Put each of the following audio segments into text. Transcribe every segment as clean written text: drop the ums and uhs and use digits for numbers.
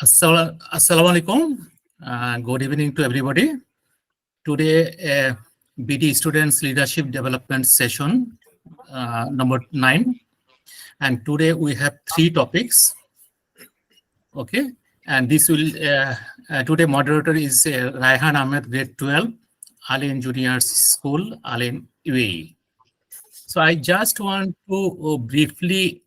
Assalamu alaikum. Good evening to everybody. Today, BD Students Leadership Development Session number 9. And today we have 3 topics. Okay. And this will, today moderator is Ryhan Ahmed, grade 12, Ali Engineers School, Ali UAE. So I just want to briefly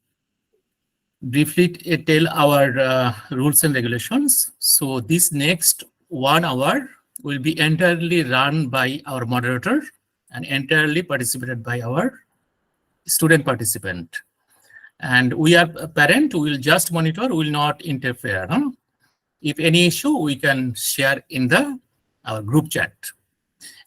tell our rules and regulations. So this next 1 hour will be entirely run by our moderator and entirely participated by our student participant. And we are a parent, we will just monitor, we will not interfere. If any issue, we can share in our group chat.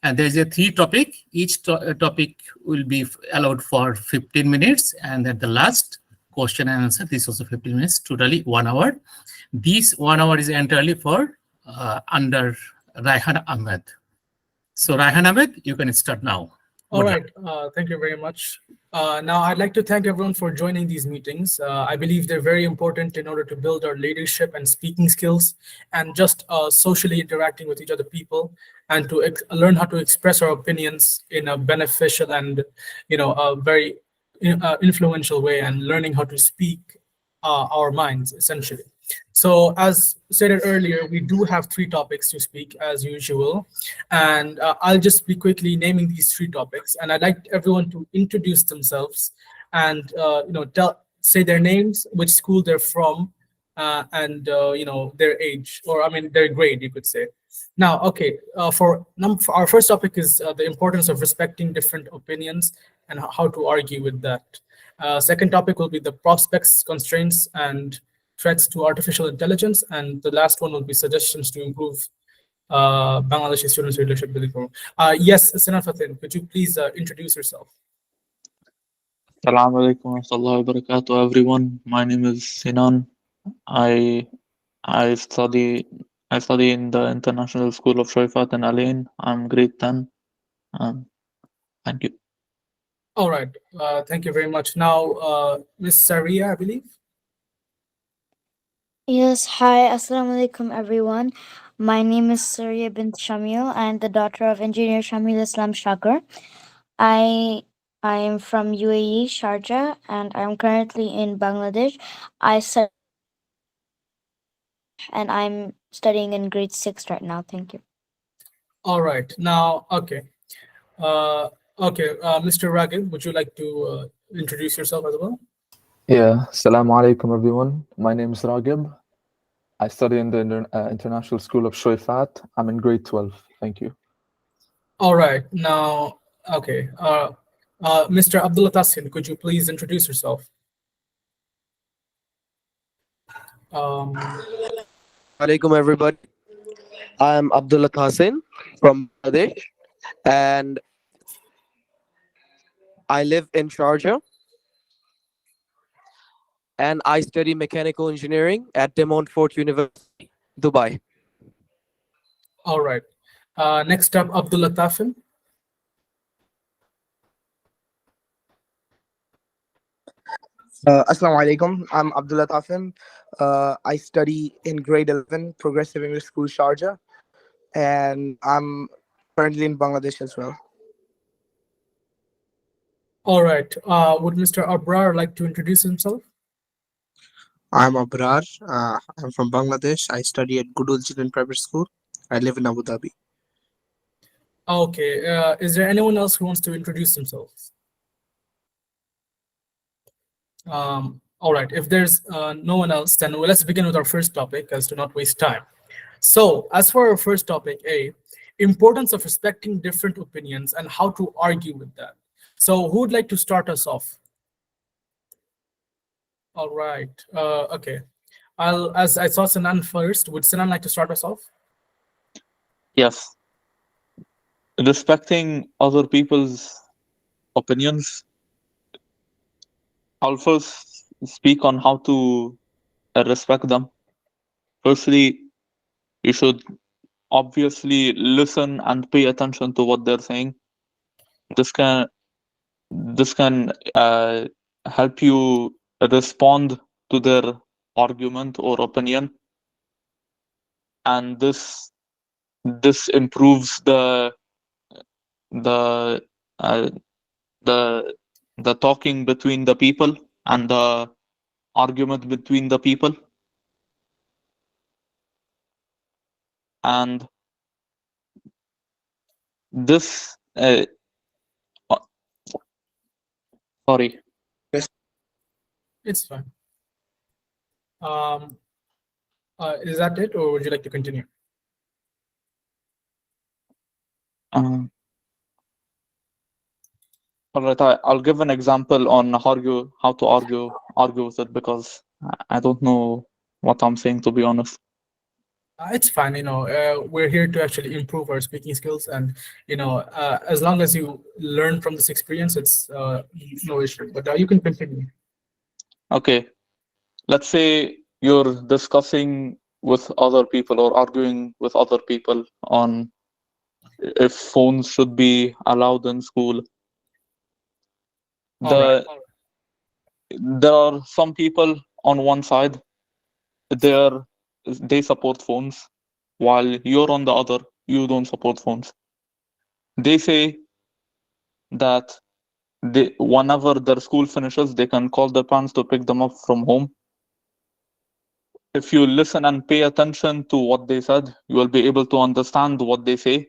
And there's a 3 topic. Each topic will be allowed for 15 minutes. And at the last, question and answer, this also 15 minutes, totally 1 hour. This 1 hour is entirely for under Ryhan Ahmed. So Ryhan Ahmed, you can start now. All right, thank you very much. Now I'd like to thank everyone for joining these meetings. I believe they're very important in order to build our leadership and speaking skills and just socially interacting with each other people and to learn how to express our opinions in a beneficial and a very influential way, and learning how to speak our minds essentially. So as stated earlier, we do have 3 topics to speak as usual, and I'll just be quickly naming these 3 topics, and I'd like everyone to introduce themselves and say their names, which school they're from, and their age, or I mean their grade, you could say. Now, okay, for our first topic is the importance of respecting different opinions and how to argue with that. Second topic will be the prospects, constraints, and threats to artificial intelligence, and the last one will be suggestions to improve Bangladeshi students' leadership building program. Yes, Sinan Fatin, could you please introduce yourself? Assalamu alaikum wa rahmatullahi wa barakatuh, everyone. My name is Sinan. I study in the International School of Shoifat in Alain. I'm grade 10. Thank you. All right, thank you very much. Now, Ms. Saria, I believe. Yes, hi, Assalamu alaikum everyone. My name is Surya bint Shamil. I am the daughter of engineer Shamil Islam Shakar. I am from UAE, Sharjah, and I'm currently in Bangladesh. And I'm studying in grade 6 right now. Thank you. All right, now, okay. Mr. Ragib, would you like to introduce yourself as well? Yeah, Assalamu alaikum everyone. My name is Ragib. I study in the International School of Shoifat. I'm in grade 12. Thank you. All right, now, okay. Mr. Abdullah Tassin, could you please introduce yourself? Alaikum everybody. I am Abdullah Tassin from Bangladesh, and I live in Sharjah, and I study mechanical engineering at De Montfort University, Dubai. All right. Next up, Abdullah Tafin. Assalamu alaikum. I'm Abdullah Tafin. I study in grade 11, Progressive English School, Sharjah, and I'm currently in Bangladesh as well. All right. Would Mr. Abrar like to introduce himself? I'm Abrar. I'm from Bangladesh. I study at Goodwill Children Private School. I live in Abu Dhabi. Okay. Is there anyone else who wants to introduce themselves? All right. If there's no one else, then let's begin with our first topic, as to not waste time. So, as for our first topic, A, importance of respecting different opinions and how to argue with that. So, who would like to start us off? All right. Okay. As I saw Sinan first, would Sinan like to start us off? Yes. Respecting other people's opinions. I'll first speak on how to respect them. Firstly, you should obviously listen and pay attention to what they're saying. This can help you respond to their argument or opinion. and this improves the uh, the the talking between the people and the argument between the people. And this uh, sorry. It's fine. Is that it, or would you like to continue? All right, I'll give an example on how to argue with it, because I don't know what I'm saying, to be honest. It's fine. We're here to actually improve our speaking skills, and as long as you learn from this experience, it's no issue. But you can continue. Okay, let's say you're discussing with other people or arguing with other people on if phones should be allowed in school. All right. There are some people on one side, they support phones, while you're on the other, you don't support phones. They say that whenever their school finishes, they can call their parents to pick them up from home. If you listen and pay attention to what they said, you will be able to understand what they say,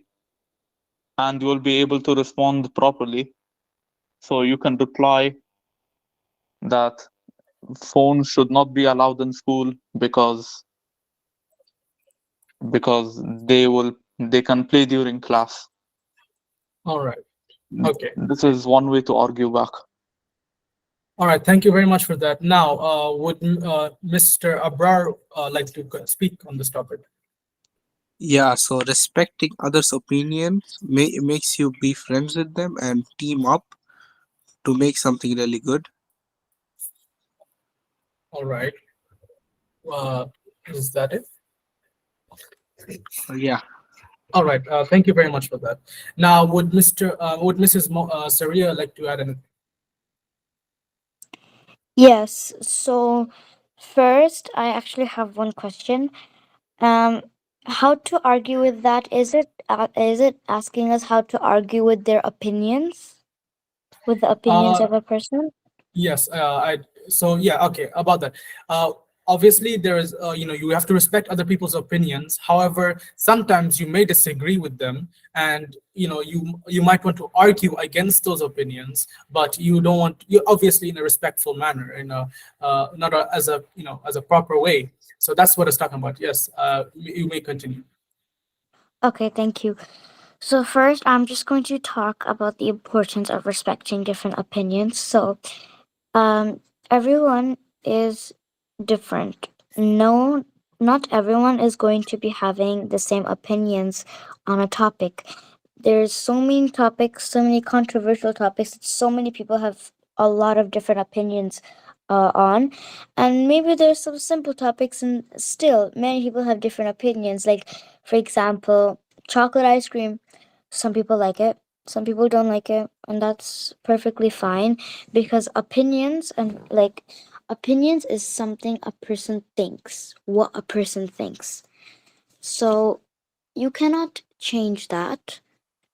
and you will be able to respond properly. So you can reply that phones should not be allowed in school because they can play during class. All right. Okay. This is one way to argue back. All right. Thank you very much for that. Now, would Mr. Abrar like to speak on this topic? Yeah, so respecting others' opinions makes you be friends with them and team up to make something really good. All right. Is that it? Yeah. All right. Thank you very much for that. Now, would Mrs. Saria like to add anything? Yes. So first, I actually have one question. Um, how to argue with that? Is it asking us how to argue with their opinions, with the opinions of a person? Yes, okay, about that. Obviously there is you have to respect other people's opinions. However, sometimes you may disagree with them, and you might want to argue against those opinions, but you don't want, you obviously in a respectful manner, not as a proper way. So that's what it's talking about. Yes, you may continue. Okay, thank you. So first, I'm just going to talk about the importance of respecting different opinions. So, everyone is different. No, not everyone is going to be having the same opinions on a topic. There's so many topics, so many controversial topics that so many people have a lot of different opinions on. And maybe there's some simple topics, and still many people have different opinions. Like, for example, chocolate ice cream. Some people like it, some people don't like it, and that's perfectly fine, because opinions is something a person thinks, what a person thinks. So you cannot change that,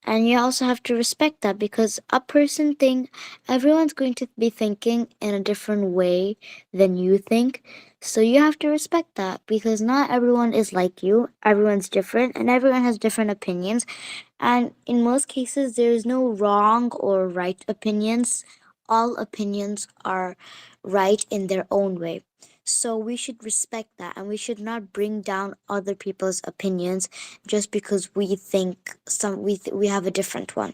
and you also have to respect that, because everyone's going to be thinking in a different way than you think. So you have to respect that, because not everyone is like you, everyone's different, and everyone has different opinions. And in most cases, there is no wrong or right opinions. All opinions are right in their own way. So we should respect that, and we should not bring down other people's opinions just because we think we have a different one.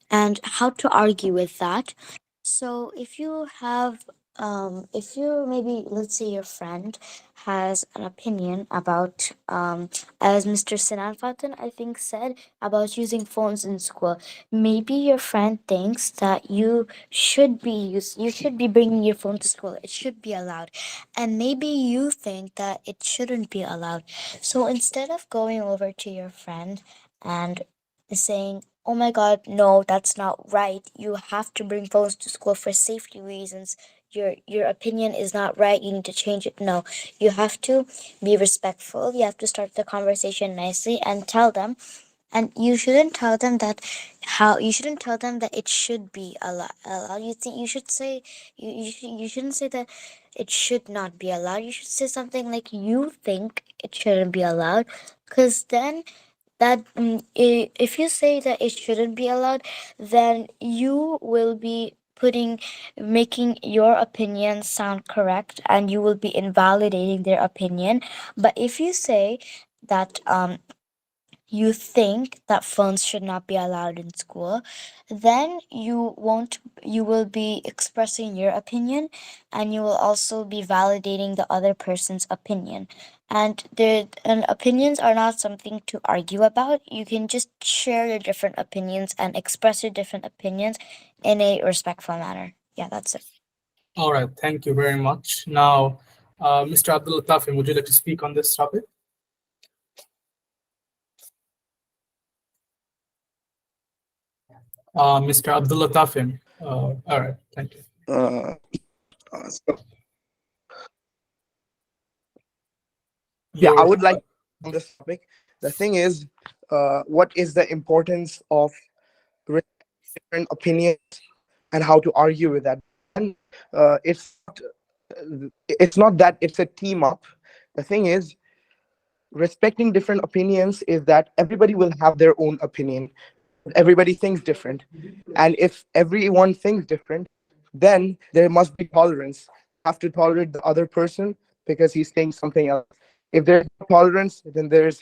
And how to argue with that? So if you maybe, let's say your friend has an opinion about, as Mr. Sinan Fatan I think said, about using phones in school. Maybe your friend thinks that you should be bringing your phone to school. It should be allowed, and maybe you think that it shouldn't be allowed. So instead of going over to your friend and saying, oh my god, no, that's not right. You have to bring phones to school for safety reasons. Your opinion is not right. You need to change it. No, you have to be respectful. You have to start the conversation nicely and tell them. And you shouldn't tell them that you shouldn't tell them that it should be allowed. You should say you shouldn't say that it should not be allowed. You should say something like you think it shouldn't be allowed, because then if you say that it shouldn't be allowed, then you will be making your opinion sound correct, and you will be invalidating their opinion. But if you say that you think that phones should not be allowed in school, then you will be expressing your opinion, and you will also be validating the other person's opinion. And opinions are not something to argue about. You can just share your different opinions and express your different opinions in a respectful manner. Yeah, that's it. All right, thank you very much. Now, Mr. Abdul Tafim, would you like to speak on this topic? Mr. Abdullah Tafim. All right, thank you. So, yeah, I would like on this topic. The thing is, what is the importance of different opinions and how to argue with that? And it's not that it's a team up. The thing is, respecting different opinions is that everybody will have their own opinion. Everybody thinks different, and if everyone thinks different, then there must be tolerance. You have to tolerate the other person because he's saying something else. If there's no tolerance, then there's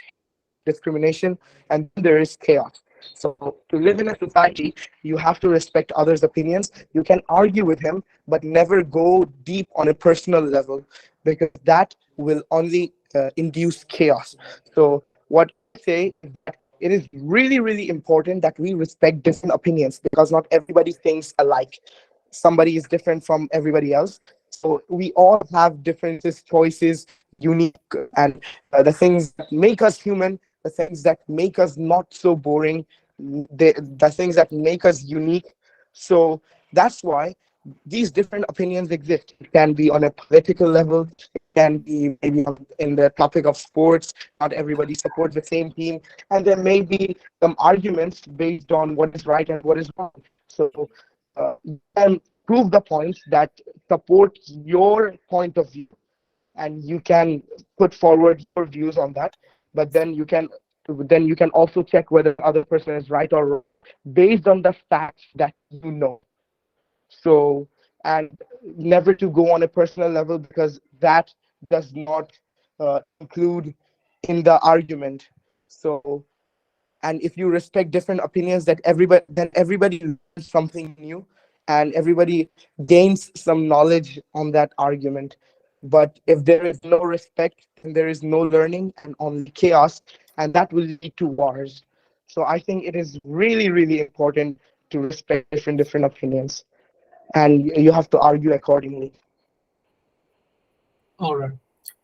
discrimination, and then there is chaos. So to live in a society, you have to respect others' opinions. You can argue with him, but never go deep on a personal level, because that will only induce chaos. So what I say is that it is really, really important that we respect different opinions, because not everybody thinks alike. Somebody is different from everybody else. So we all have differences, choices, unique, and the things that make us human, the things that make us not so boring, the things that make us unique. So that's why these different opinions exist. It can be on a political level, it can be maybe in the topic of sports. Not everybody supports the same team, and there may be some arguments based on what is right and what is wrong. So you can prove the points that support your point of view, and you can put forward your views on that. But then you can also check whether the other person is right or wrong based on the facts that you know. So, and never to go on a personal level, because that does not include in the argument. So, and if you respect different opinions, that everybody learns something new, and everybody gains some knowledge on that argument. But if there is no respect, then there is no learning and only chaos, and that will lead to wars. So I think it is really, really important to respect different opinions, and you have to argue accordingly. All right.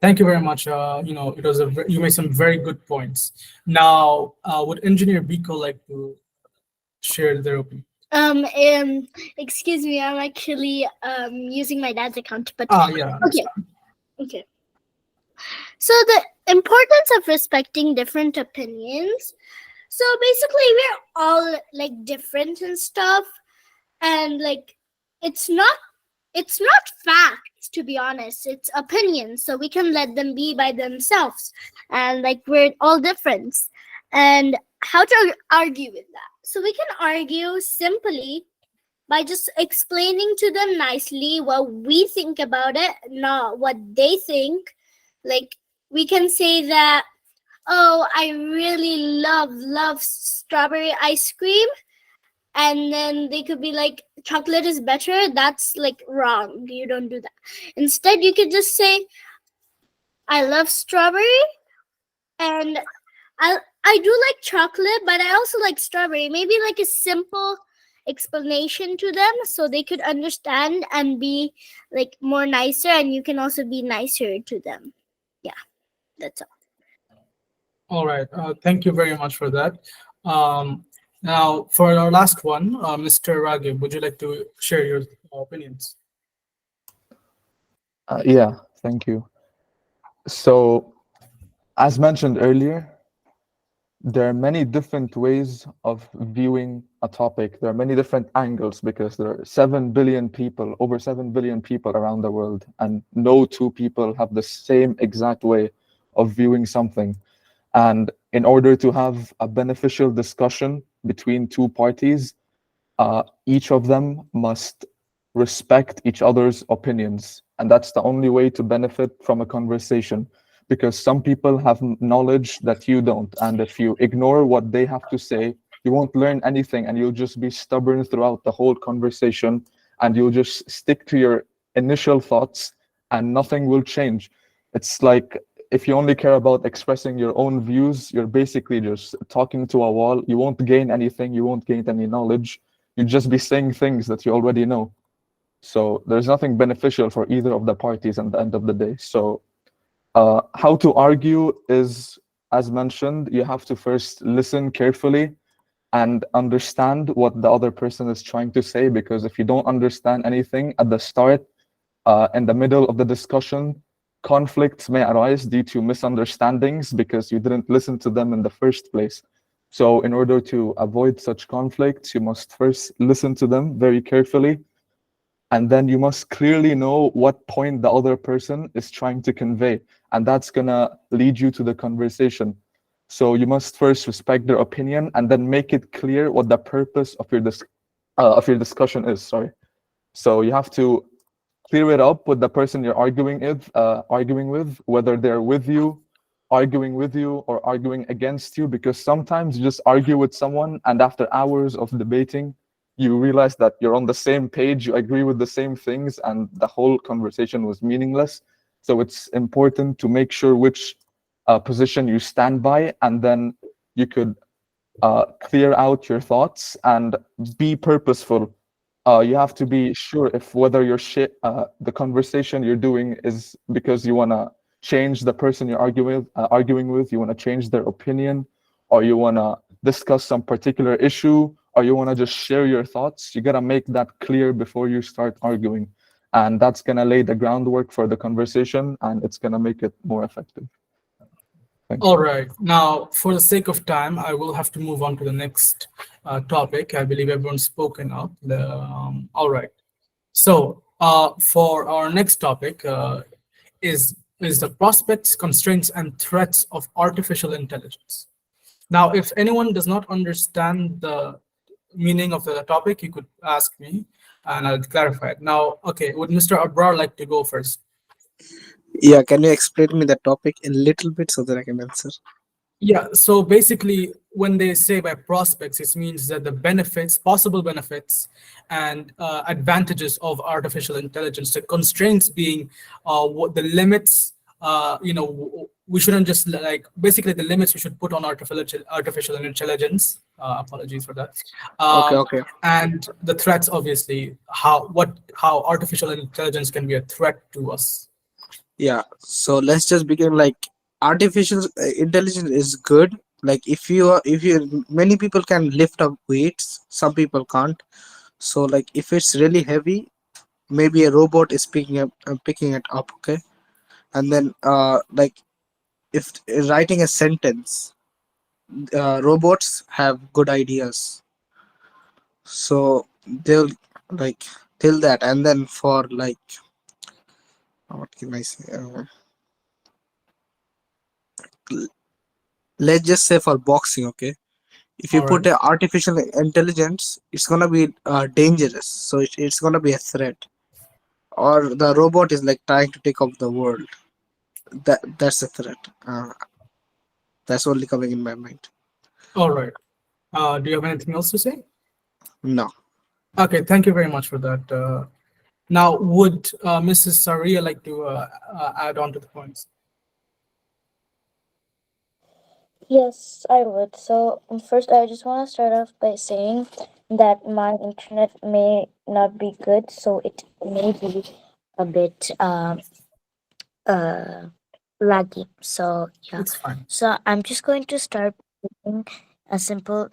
Thank you very much. It was you made some very good points. Now, would Engineer Biko like to share their opinion? Excuse me, I'm actually using my dad's account, but yeah. Okay. So the importance of respecting different opinions. So basically, we're all like different and stuff, and like it's not facts, to be honest. It's opinions, so we can let them be by themselves, and like we're all different. And how to argue with that? So we can argue simply by just explaining to them nicely what we think about it, not what they think. Like we can say that, oh, I really love strawberry ice cream, and then they could be like, chocolate is better. That's like wrong. You don't do that. Instead, you could just say, I love strawberry, and I do like chocolate, but I also like strawberry. Maybe like a simple explanation to them so they could understand and be like more nicer, and you can also be nicer to them. Yeah, that's all. All right. Thank you very much for that. Now, for our last one, Mr. Ragib, would you like to share your opinions? Yeah, thank you. So, as mentioned earlier, there are many different ways of viewing a topic. There are many different angles because there are 7 billion people, over 7 billion people around the world, and no two people have the same exact way of viewing something. And in order to have a beneficial discussion between two parties, each of them must respect each other's opinions. And that's the only way to benefit from a conversation, because some people have knowledge that you don't. And if you ignore what they have to say, you won't learn anything and you'll just be stubborn throughout the whole conversation and you'll just stick to your initial thoughts and nothing will change. It's like if you only care about expressing your own views, you're basically just talking to a wall. You won't gain anything, you won't gain any knowledge. You'd just be saying things that you already know. So there's nothing beneficial for either of the parties at the end of the day. So how to argue is, as mentioned, you have to first listen carefully and understand what the other person is trying to say, because if you don't understand anything at the start, in the middle of the discussion, conflicts may arise due to misunderstandings because you didn't listen to them in the first place. So in order to avoid such conflicts, you must first listen to them very carefully, and then you must clearly know what point the other person is trying to convey, and that's gonna lead you to the conversation. So you must first respect their opinion and then make it clear what the purpose of your discussion is. Sorry. So you have to clear it up with the person you're arguing with, whether they're with you, arguing with you, or arguing against you. Because sometimes you just argue with someone, and after hours of debating, you realize that you're on the same page, you agree with the same things, and the whole conversation was meaningless. So it's important to make sure which position you stand by, and then you could clear out your thoughts and be purposeful. You have to be sure if whether the conversation you're doing is because you want to change the person you're arguing with, you want to change their opinion, or you want to discuss some particular issue, or you want to just share your thoughts. You got to make that clear before you start arguing. And that's going to lay the groundwork for the conversation, and it's going to make it more effective. Thank you. All right. Now, for the sake of time, I will have to move on to the next topic. I believe everyone's spoken up. All right. So for our next topic is the prospects, constraints, and threats of artificial intelligence. Now, if anyone does not understand the meaning of the topic, you could ask me and I'll clarify it. Now, okay, would Mr. Abrar like to go first? Yeah, can you explain me the topic a little bit so that I can answer? Yeah, so basically, when they say by prospects, it means that the benefits, possible benefits, and advantages of artificial intelligence. The constraints being what the limits. We shouldn't just basically the limits we should put on artificial intelligence. Apologies for that. Okay. And the threats, obviously, how artificial intelligence can be a threat to us. Yeah, so let's just begin. Like, artificial intelligence is good. Like, if you many people can lift up weights, some people can't. So like, if it's really heavy, maybe a robot is picking it up. Okay. And then like, if writing a sentence, robots have good ideas, so they'll like till that. And then for like, what can I say, let's just say for boxing. Okay, if you put an artificial intelligence, it's gonna be dangerous, so it's gonna be a threat. Or the robot is like trying to take over the world, that's a threat. That's only coming in my mind. All right. Do you have anything else to say? No. Okay, thank you very much for that. Now, would Mrs. Saria like to add on to the points? Yes, I would. So first, I just want to start off by saying that my internet may not be good, so it may be a bit laggy. So yeah. It's fine. So I'm just going to start a simple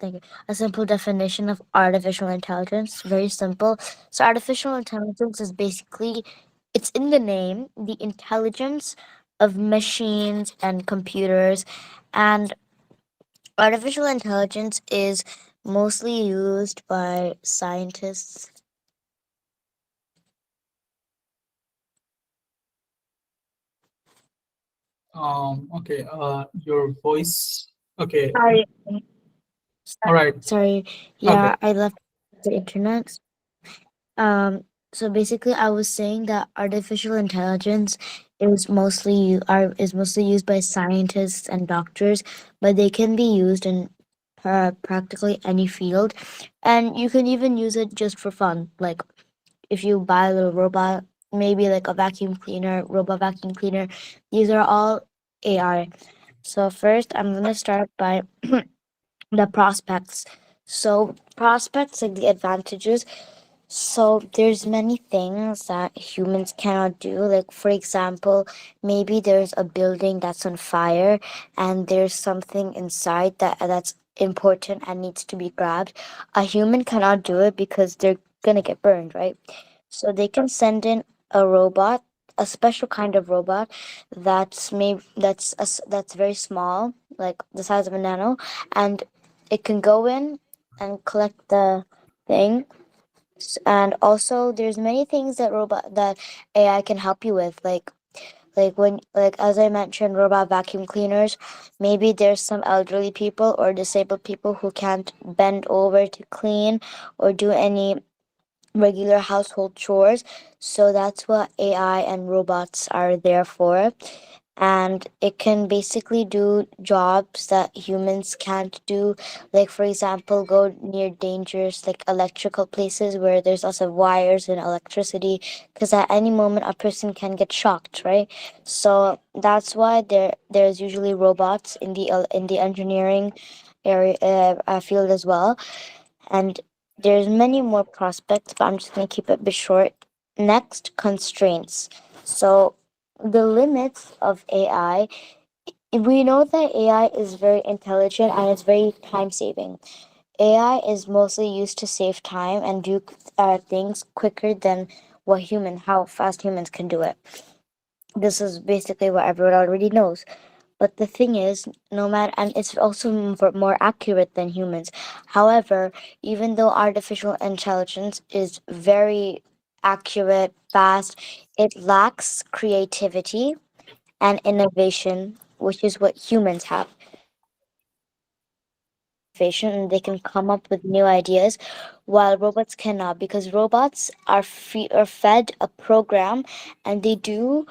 definition of artificial intelligence. Very simple. So artificial intelligence is basically, it's in the name, the intelligence of machines and computers. And artificial intelligence is mostly used by scientists. Okay, your voice. Okay, Sorry. all right. Sorry. Okay. Yeah, I left the internet. So basically, I was saying that artificial intelligence is mostly used by scientists and doctors, but they can be used in practically any field, and you can even use it just for fun. Like if you buy a little robot, maybe like a vacuum cleaner, robot vacuum cleaner. These are all AI. So first, I'm gonna start by the prospects. So prospects, like the advantages, so there's many things that humans cannot do. Like for example, maybe there's a building that's on fire and there's something inside that's important and needs to be grabbed. A human cannot do it because they're gonna get burned, right? So they can send in a robot, a special kind of robot that's very small, like the size of a nano, and it can go in and collect the thing. And also there's many things that AI can help you with, like as I mentioned, robot vacuum cleaners. Maybe there's some elderly people or disabled people who can't bend over to clean or do any regular household chores. So that's what AI and robots are there for. And it can basically do jobs that humans can't do. Like, for example, go near dangerous, like electrical places where there's lots of wires and electricity, because at any moment a person can get shocked, right? So that's why there's usually robots in the engineering area field as well. And there's many more prospects, but I'm just going to keep it a bit short. Next, constraints. So the limits of AI, we know that AI is very intelligent and it's very time saving. AI is mostly used to save time and do things quicker than how fast humans can do it. This is basically what everyone already knows. But the thing is, no matter, and it's also more accurate than humans. However, even though artificial intelligence is very accurate, fast, it lacks creativity and innovation, which is what humans have. And they can come up with new ideas, while robots cannot, because robots are fed a program and they do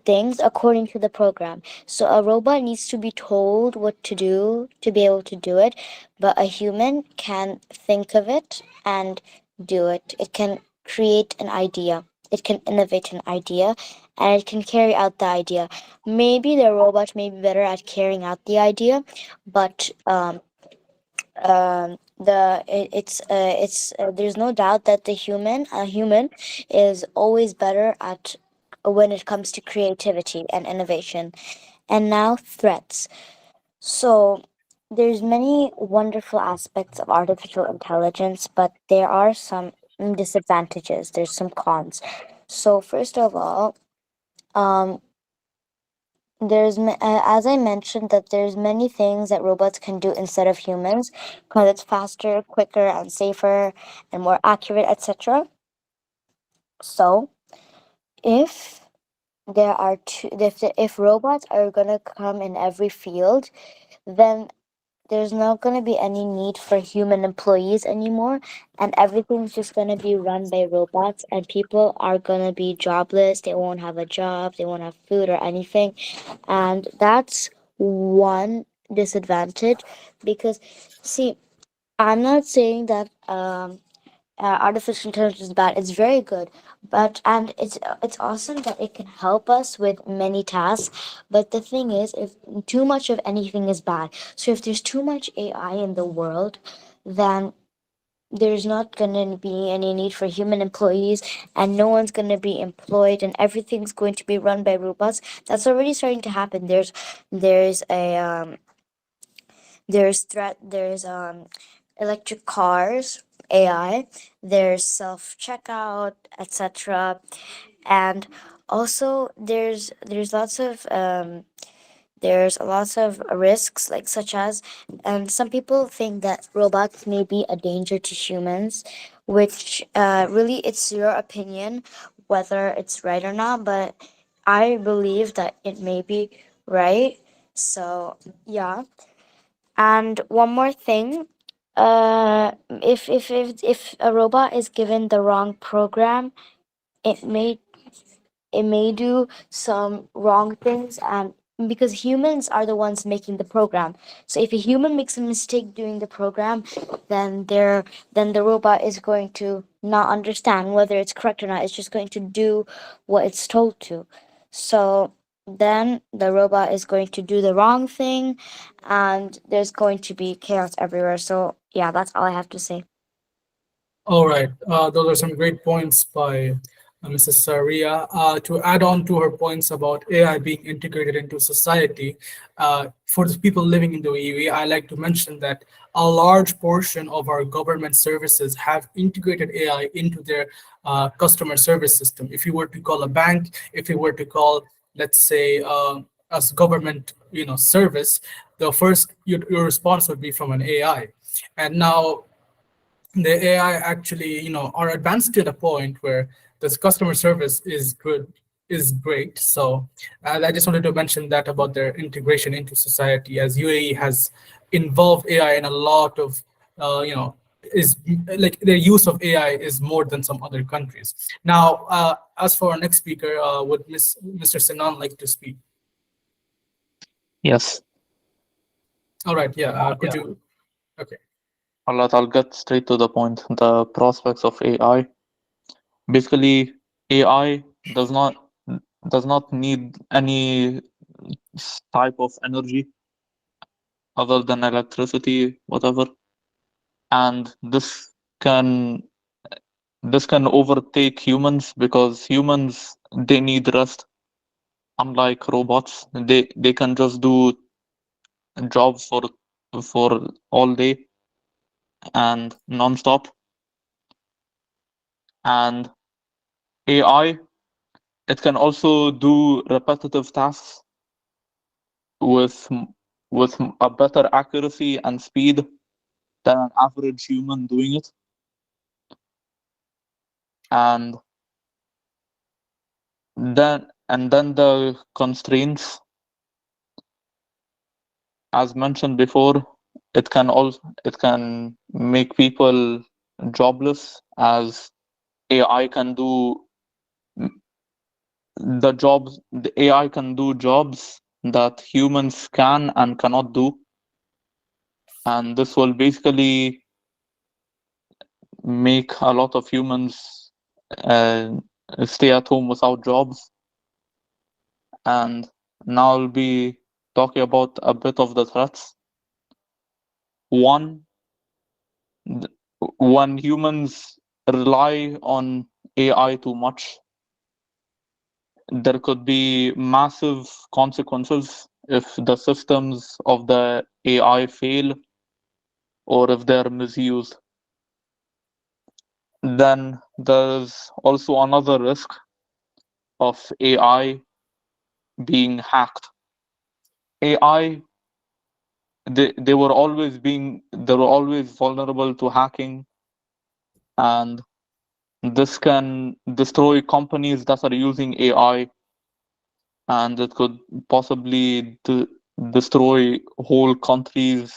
things according to the program. So a robot needs to be told what to do to be able to do it, but a human can think of it and do it. It can create an idea. It can innovate an idea and it can carry out the idea. Maybe the robot may be better at carrying out the idea, but it's there's no doubt that a human is always better at when it comes to creativity and innovation. And now threats. So there's many wonderful aspects of artificial intelligence, but there are some disadvantages. There's some cons. So first of all, um as I mentioned, that there's many things that robots can do instead of humans, because it's faster, quicker, and safer, and more accurate, etc. So if if robots are gonna come in every field, then there's not going to be any need for human employees anymore, and everything's just going to be run by robots, and people are going to be jobless. They won't have a job, they won't have food or anything. And that's one disadvantage, because see, I'm not saying that artificial intelligence is bad. It's very good, but and it's awesome that it can help us with many tasks. But the thing is, if too much of anything is bad. So if there's too much AI in the world, then there's not going to be any need for human employees, and no one's going to be employed, and everything's going to be run by robots. That's already starting to happen. There's a there's electric cars, AI, there's self checkout, etc. And also there's lots of risks, like such as, and some people think that robots may be a danger to humans, which really it's your opinion whether it's right or not, but I believe that it may be right. So yeah. And one more thing, if a robot is given the wrong program, it may do some wrong things, and because humans are the ones making the program, so if a human makes a mistake doing the program, then the robot is going to not understand whether it's correct or not. It's just going to do what it's told to. So then the robot is going to do the wrong thing, and there's going to be chaos everywhere. So yeah, that's all I have to say. All right, those are some great points by Mrs. Saria. To add on to her points about AI being integrated into society, for the people living in the UAE, I like to mention that a large portion of our government services have integrated AI into their customer service system. If you were to call a bank, if you were to call, let's say, as government, service, the first your response would be from an AI. And now the AI actually, are advanced to the point where this customer service is good, is great. So I just wanted to mention that about their integration into society, as UAE has involved AI in a lot of, is like their use of AI is more than some other countries. Now, as for our next speaker, would Mr. Sinan like to speak? Yes. All right, yeah, could you? Okay. Alright, I'll get straight to the point. The prospects of AI. Basically, AI does not need any type of energy other than electricity, whatever, and can this can overtake humans because humans, they need rest. Unlike robots, they can just do jobs for all day and non-stop. And AI, it can also do repetitive tasks with a better accuracy and speed than an average human doing it. And then the constraints, as mentioned before, it can make people jobless, as AI can do the AI can do jobs that humans can and cannot do. And this will basically make a lot of humans uh, stay at home without jobs. And now I'll be talking about a bit of the threats. One, when humans rely on AI too much, there could be massive consequences if the systems of the AI fail or if they're misused. Then there's also another risk of AI being hacked. AI, they were always vulnerable to hacking, and this can destroy companies that are using AI, and it could possibly destroy whole countries,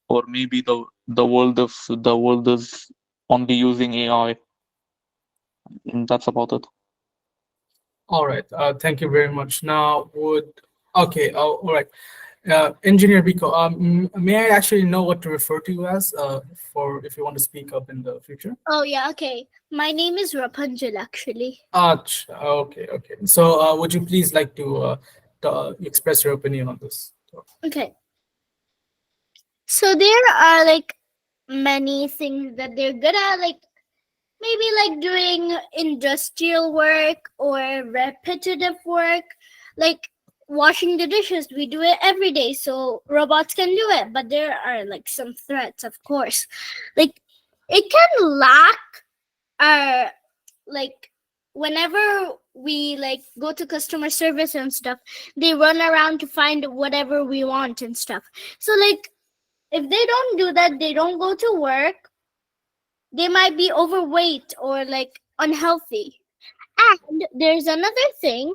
or maybe the world if the world is only using AI. And that's about it. All right. Thank you very much. Now, okay. All right. Engineer Biko, may I actually know what to refer to you as, for if you want to speak up in the future? Oh yeah, okay. My name is Rapunzel actually. Okay, okay. So, would you please like to express your opinion on this? Okay. So there are like many things that they're good at, like maybe like doing industrial work or repetitive work. Like washing the dishes, we do it every day, so robots can do it. But there are like some threats, of course. Like it can lack our, like, whenever we like go to customer service and stuff, they run around to find whatever we want and stuff. So like if they don't do that, they don't go to work, they might be overweight or like unhealthy. And there's another thing.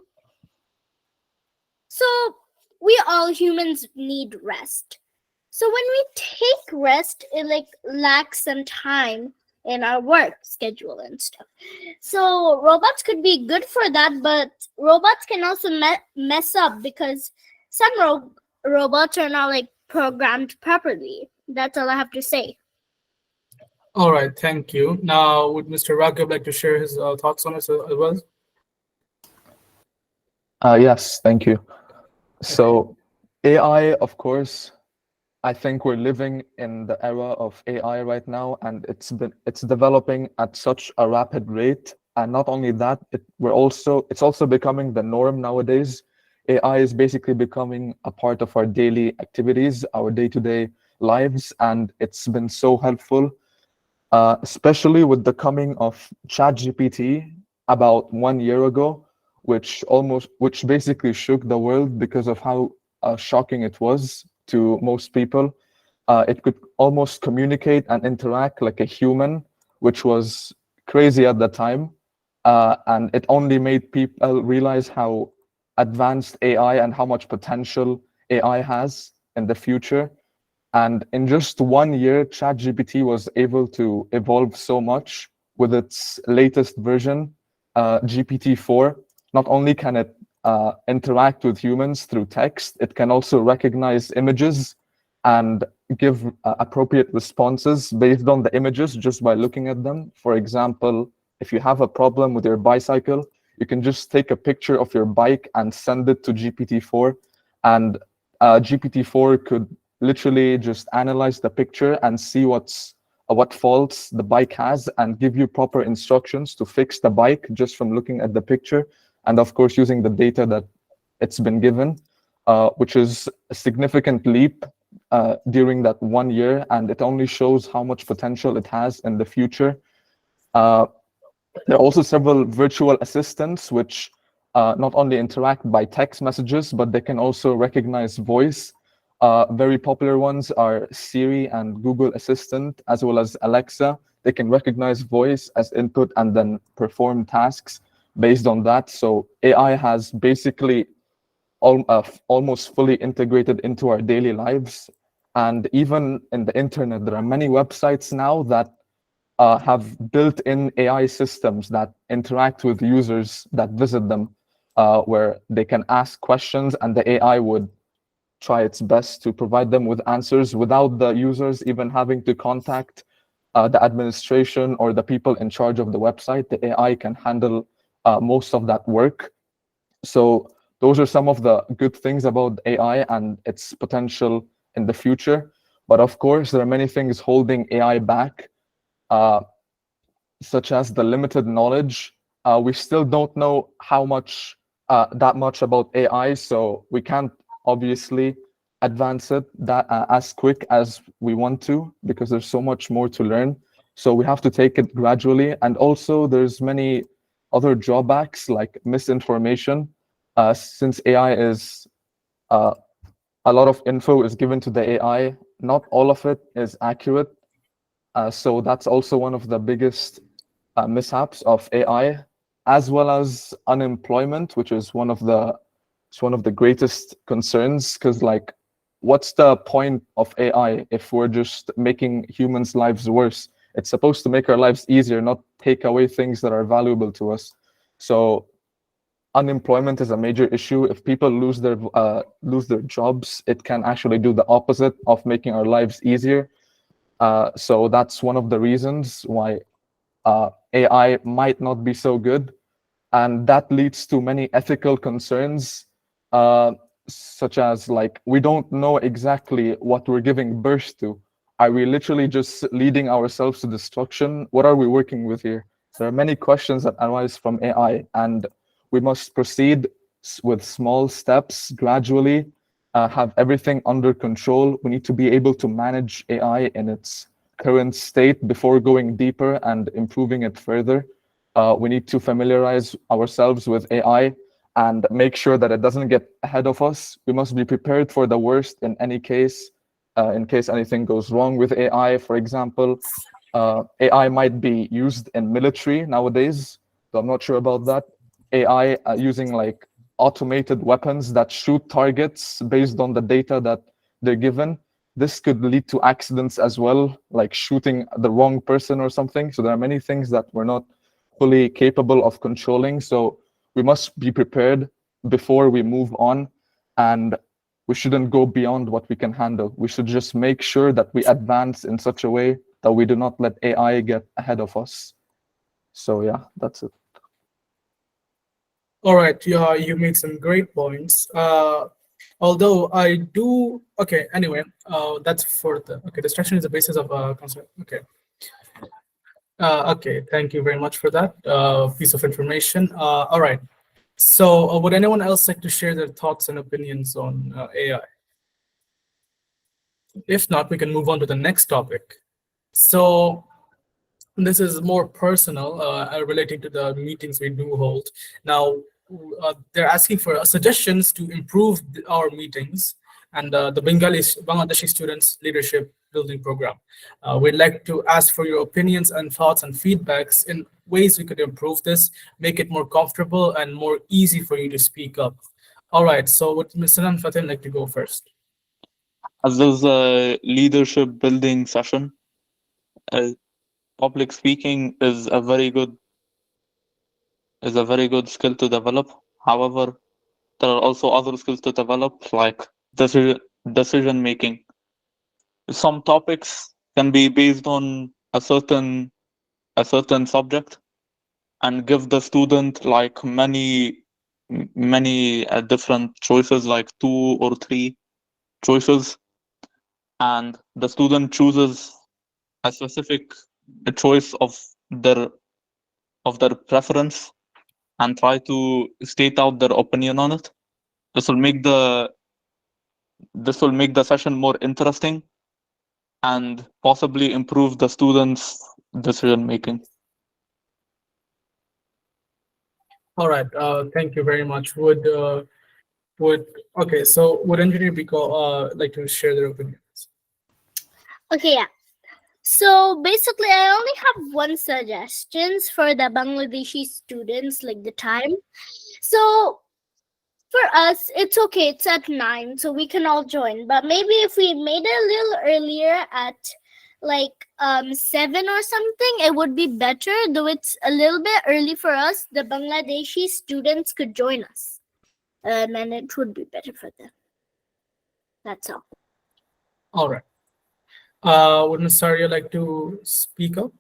So we all humans need rest. So when we take rest, it like lacks some time in our work schedule and stuff. So robots could be good for that, but robots can also mess up because some robots are not like programmed properly. That's all I have to say. All right, thank you. Now, would Mr. Raghib like to share his thoughts on it as well? Yes, thank you. So AI, of course, I think we're living in the era of AI right now, and it's developing at such a rapid rate. And not only that, it's also becoming the norm nowadays. AI is basically becoming a part of our daily activities, our day-to-day lives, and it's been so helpful, especially with the coming of ChatGPT about 1 year ago, which basically shook the world because of how shocking it was to most people. It could almost communicate and interact like a human, which was crazy at the time. And it only made people realize how advanced AI and how much potential AI has in the future. And in just 1 year, ChatGPT was able to evolve so much with its latest version, GPT-4. Not only can it interact with humans through text, it can also recognize images and give appropriate responses based on the images just by looking at them. For example, if you have a problem with your bicycle, you can just take a picture of your bike and send it to GPT-4, and GPT-4 could literally just analyze the picture and see what faults the bike has and give you proper instructions to fix the bike just from looking at the picture, and of course using the data that it's been given, which is a significant leap during that 1 year, and it only shows how much potential it has in the future. There are also several virtual assistants which not only interact by text messages, but they can also recognize voice. Very popular ones are Siri and Google Assistant, as well as Alexa. They can recognize voice as input and then perform tasks based on that. So AI has basically almost fully integrated into our daily lives. And even in the internet, there are many websites now that have built-in AI systems that interact with users that visit them, where they can ask questions and the AI would try its best to provide them with answers without the users even having to contact the administration or the people in charge of the website. The AI can handle most of that work. So those are some of the good things about AI and its potential in the future. But of course, there are many things holding AI back, such as the limited knowledge. We still don't know that much about AI, so we can't obviously advance it as quick as we want to, because there's so much more to learn. So we have to take it gradually. And also there's many other drawbacks like misinformation, since AI is a lot of info is given to the AI. Not all of it is accurate. So that's also one of the biggest mishaps of AI, as well as unemployment, which is one of the greatest concerns. Because like, what's the point of AI if we're just making humans' lives worse? It's supposed to make our lives easier, not take away things that are valuable to us. So unemployment is a major issue. If people lose their jobs, it can actually do the opposite of making our lives easier. So that's one of the reasons why AI might not be so good. And that leads to many ethical concerns, such as like, we don't know exactly what we're giving birth to. Are we literally just leading ourselves to destruction? What are we working with here? There are many questions that arise from AI, and we must proceed with small steps, gradually have everything under control. We need to be able to manage AI in its current state before going deeper and improving it further. We need to familiarize ourselves with AI and make sure that it doesn't get ahead of us. We must be prepared for the worst in any case, in case anything goes wrong with AI. For example, AI might be used in military nowadays, so I'm not sure about that. AI using like automated weapons that shoot targets based on the data that they're given. This could lead to accidents as well, like shooting the wrong person or something. So there are many things that we're not fully capable of controlling. So we must be prepared before we move on, and we shouldn't go beyond what we can handle. We should just make sure that we advance in such a way that we do not let AI get ahead of us. So yeah, that's it. All right, yeah, you made some great points. Although I do, okay, anyway, that's for the, okay, distraction is the basis of concept. Okay. Okay, thank you very much for that piece of information. All right. So would anyone else like to share their thoughts and opinions on AI? If not, we can move on to the next topic. So this is more personal, relating to the meetings we do hold. Now, they're asking for suggestions to improve our meetings and the Bangladeshi Students Leadership Building Program. We'd like to ask for your opinions and thoughts and feedbacks in ways we could improve this, make it more comfortable and more easy for you to speak up. All right, so would Mr. Fatin like to go first? As this is a leadership building session, public speaking is a very good skill to develop. However, there are also other skills to develop, like decision making. Some topics can be based on a certain subject and give the student like many different choices, like 2 or 3 choices, and the student chooses a specific choice of their preference and try to state out their opinion on it. This will make the session more interesting and possibly improve the students' decision making. All right, thank you very much. Would okay, so would engineer Biko like to share their opinions? Okay, yeah. So basically, I only have one suggestions for the Bangladeshi students, like the time. So for us, it's okay. It's at 9, so we can all join. But maybe if we made it a little earlier at like 7 or something, it would be better. Though it's a little bit early for us, the Bangladeshi students could join us, and it would be better for them. That's all. All right. Would Ms. Saria like to speak up?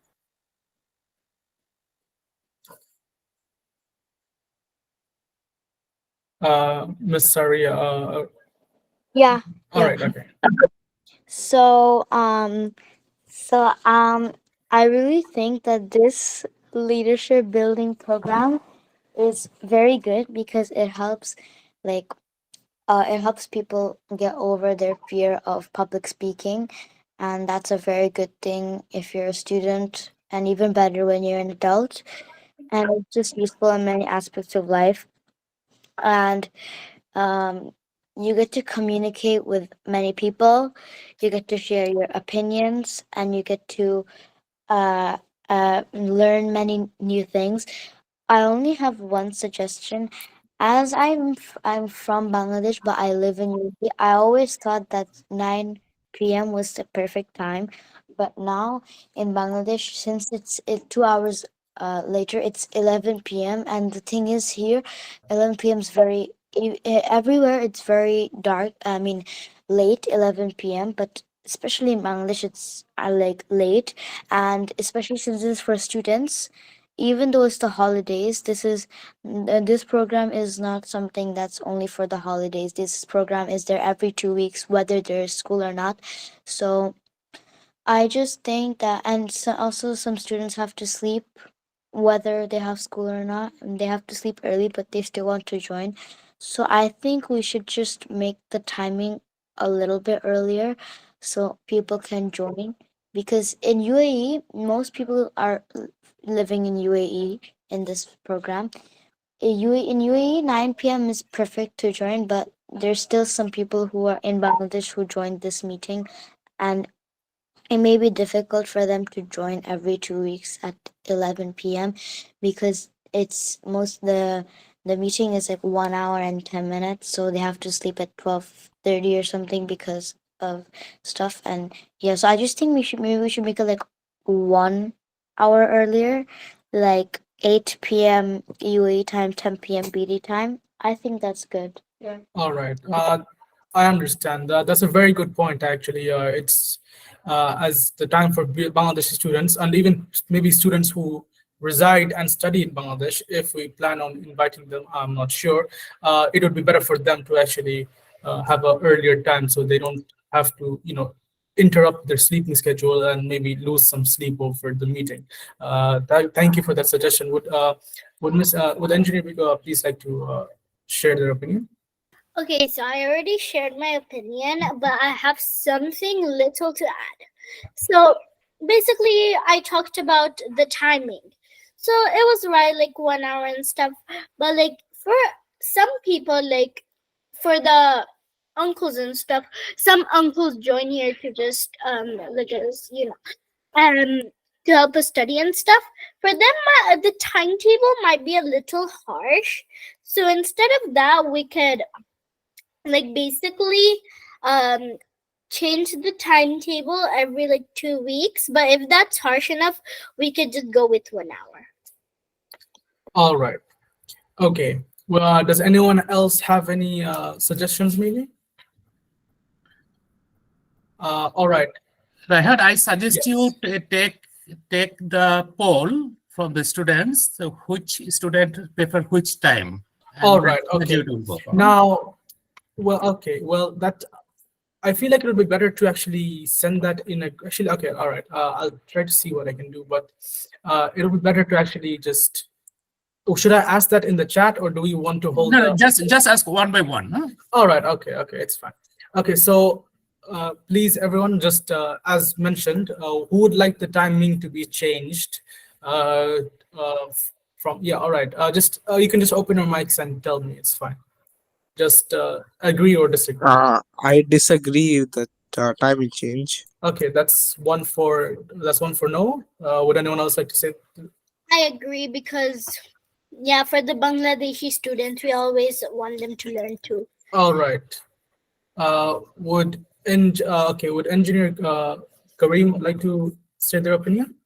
Ms. Saria. Yeah. All right. Okay. So I really think that this leadership building program is very good because it helps people get over their fear of public speaking, and that's a very good thing if you're a student, and even better when you're an adult. And it's just useful in many aspects of life. And you get to communicate with many people, you get to share your opinions, and you get to learn many new things. I only have one suggestion. As I'm from Bangladesh, but I live in UAE, I always thought that 9 p.m. was the perfect time. But now in Bangladesh, since it's 2 hours later, it's 11 p.m. And the thing is here, 11 p.m. is very everywhere. It's very dark. I mean, late 11 p.m. But especially in Bangladesh, it's like late, and especially since it's for students. Even though it's the holidays, this program is not something that's only for the holidays. This program is there every 2 weeks, whether there's school or not. So I just think that, and so also some students have to sleep, whether they have school or not, and they have to sleep early, but they still want to join. So I think we should just make the timing a little bit earlier so people can join. Because in UAE, most people are living in UAE in this program. In UAE, 9 p.m. is perfect to join, but there's still some people who are in Bangladesh who joined this meeting, and it may be difficult for them to join every 2 weeks at 11 p.m. because it's the meeting is like 1 hour and 10 minutes, so they have to sleep at 12:30 or something because of stuff. And yeah, so I just think maybe we should make it like 1 hour earlier, like 8 p.m. UAE time, 10 p.m. BD time. I think that's good. Yeah. All right. I understand. That's a very good point, actually. It's as the time for Bangladeshi students and even maybe students who reside and study in Bangladesh, if we plan on inviting them, I'm not sure. It would be better for them to actually have an earlier time so they don't have to, interrupt their sleeping schedule and maybe lose some sleep over the meeting. Thank you for that suggestion. Would engineer please like to share their opinion? Okay, so I already shared my opinion, but I have something little to add. So basically, I talked about the timing. So it was right, like 1 hour and stuff. But like for some people, like for the uncles and stuff, some uncles join here to just like us, to help us study and stuff. For them, the timetable might be a little harsh. So instead of that, we could like basically change the timetable every like 2 weeks, but if that's harsh enough, we could just go with 1 hour. All right. Okay. Well, does anyone else have any suggestions, maybe? All right. Ryhan, I suggest Yes. you take the poll from the students. So which student prefer which time? And All right. that's Okay. what you will go. Now, well, okay. Well, that I feel like it would be better to actually send that in a actually. Okay. All right. I'll try to see what I can do, but it'll be better to actually just. Oh, should I ask that in the chat, or do we want to hold? No, just ask one by one. Huh? All right. Okay. Okay. It's fine. Okay. So, please, everyone, just as mentioned, who would like the timing to be changed? From yeah. All right. Just you can just open your mics and tell me. It's fine. Just agree or disagree. I disagree with the timing change. Okay. That's one for no. Would anyone else like to say? I agree because yeah, for the Bangladeshi students, we always want them to learn too. All right. Would engineer Kareem like to say their opinion?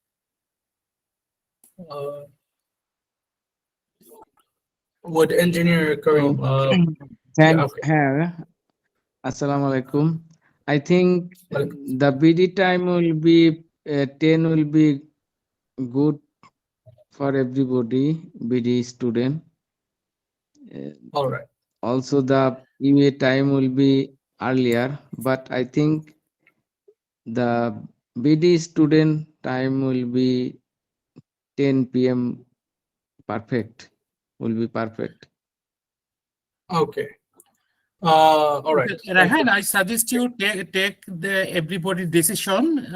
Would engineer Kareem? Thanks. Okay. Assalamu alaikum. I think Welcome. the BD time will be 10 will be good for everybody, BD student. All right. Also, the UA time will be earlier, but I think the BD student time will be 10 p.m. perfect. Will be perfect. Okay. All right. Ryhan, I suggest you take the everybody's decision.